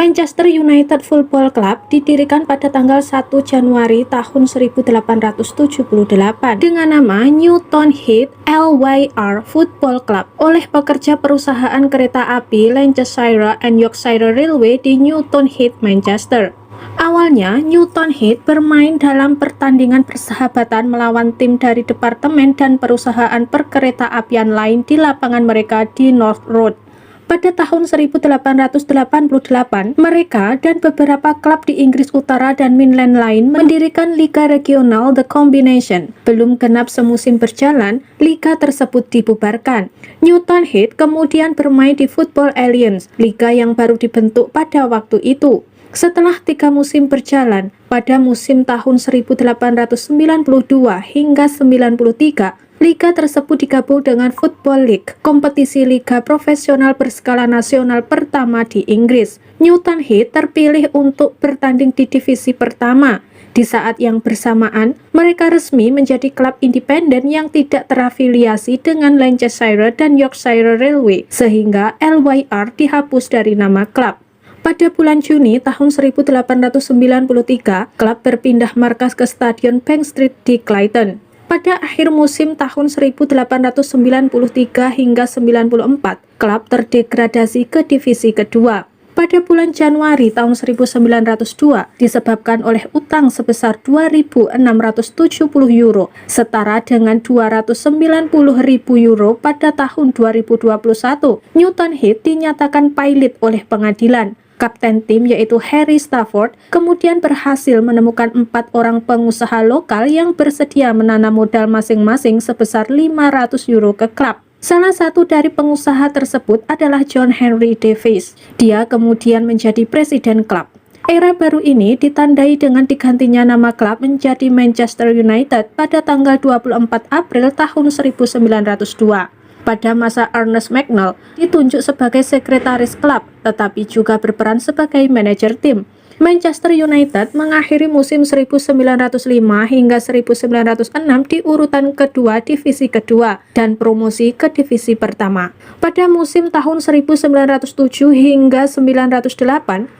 Manchester United Football Club didirikan pada tanggal 1 Januari tahun 1878 dengan nama Newton Heath LYR Football Club oleh pekerja perusahaan kereta api Lancashire and Yorkshire Railway di Newton Heath, Manchester. Awalnya, Newton Heath bermain dalam pertandingan persahabatan melawan tim dari departemen dan perusahaan perkereta apian lain di lapangan mereka di North Road. Pada tahun 1888, mereka dan beberapa klub di Inggris Utara dan Midland lain mendirikan Liga Regional The Combination. Belum genap semusim berjalan, liga tersebut dibubarkan. Newton Heath kemudian bermain di Football Alliance, liga yang baru dibentuk pada waktu itu. Setelah 3 musim berjalan, pada musim tahun 1892 hingga 93, liga tersebut digabung dengan Football League, kompetisi liga profesional berskala nasional pertama di Inggris. Newton Heath terpilih untuk bertanding di divisi pertama. Di saat yang bersamaan, mereka resmi menjadi klub independen yang tidak terafiliasi dengan Lancashire dan Yorkshire Railway, sehingga LYR dihapus dari nama klub. Pada bulan Juni tahun 1893, klub berpindah markas ke Stadion Bank Street di Clayton. Pada akhir musim tahun 1893 hingga 94, klub terdegradasi ke divisi kedua. Pada bulan Januari tahun 1902, disebabkan oleh utang sebesar 2.670 euro, setara dengan 290.000 euro pada tahun 2021, Newton Heath dinyatakan pailit oleh pengadilan. Kapten tim yaitu Harry Stafford kemudian berhasil menemukan 4 orang pengusaha lokal yang bersedia menanam modal masing-masing sebesar 500 euro ke klub. Salah satu dari pengusaha tersebut adalah John Henry Davies. Dia kemudian menjadi presiden klub. Era baru ini ditandai dengan digantinya nama klub menjadi Manchester United pada tanggal 24 April tahun 1902. Pada masa Ernest Magnell ditunjuk sebagai sekretaris klub, tetapi juga berperan sebagai manajer tim. Manchester United mengakhiri musim 1905 hingga 1906 di urutan kedua divisi kedua dan promosi ke divisi pertama. Pada musim tahun 1907 hingga 1908,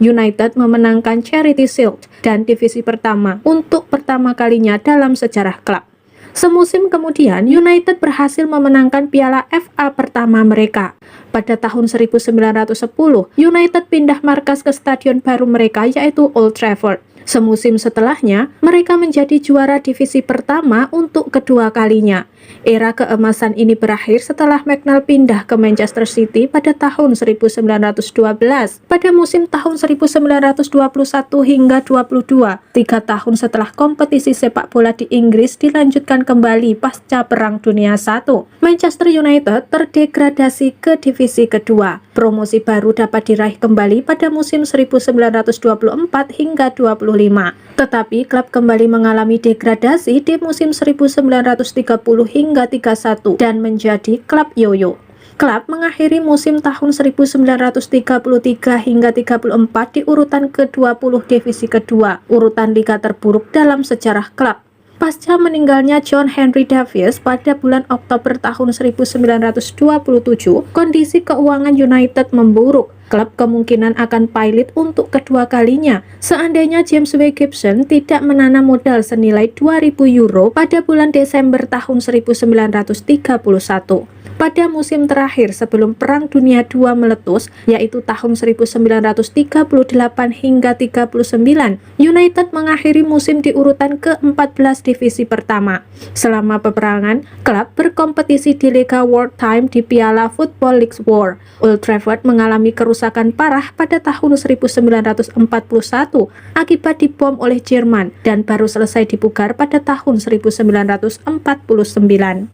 United memenangkan Charity Shield dan divisi pertama untuk pertama kalinya dalam sejarah klub. Semusim kemudian, United berhasil memenangkan Piala FA pertama mereka. Pada tahun 1910, United pindah markas ke stadion baru mereka yaitu Old Trafford. Semusim setelahnya, mereka menjadi juara divisi pertama untuk kedua kalinya. Era keemasan ini berakhir setelah Magnell pindah ke Manchester City pada tahun 1912. Pada musim tahun 1921 hingga 22, 3 tahun setelah kompetisi sepak bola di Inggris dilanjutkan kembali pasca Perang Dunia I, Manchester United terdegradasi ke divisi kedua. Promosi baru dapat diraih kembali pada musim 1924 hingga 25. Tetapi klub kembali mengalami degradasi di musim 1930 hingga 31 dan menjadi klub yoyo. Klub mengakhiri musim tahun 1933 hingga 34 di urutan ke-20 divisi kedua, urutan liga terburuk dalam sejarah klub. Pasca meninggalnya John Henry Davies pada bulan Oktober tahun 1927, kondisi keuangan United memburuk. Klub kemungkinan akan pailit untuk kedua kalinya seandainya James W. Gibson tidak menanam modal senilai 2.000 euro pada bulan Desember tahun 1931. Pada musim terakhir sebelum Perang Dunia II meletus, yaitu tahun 1938 hingga 39, United mengakhiri musim di urutan ke-14 divisi pertama. Selama peperangan, klub berkompetisi di Liga Wartime di Piala Football League War. Old Trafford mengalami kerusakan parah pada tahun 1941 akibat dibom oleh Jerman dan baru selesai dipugar pada tahun 1949.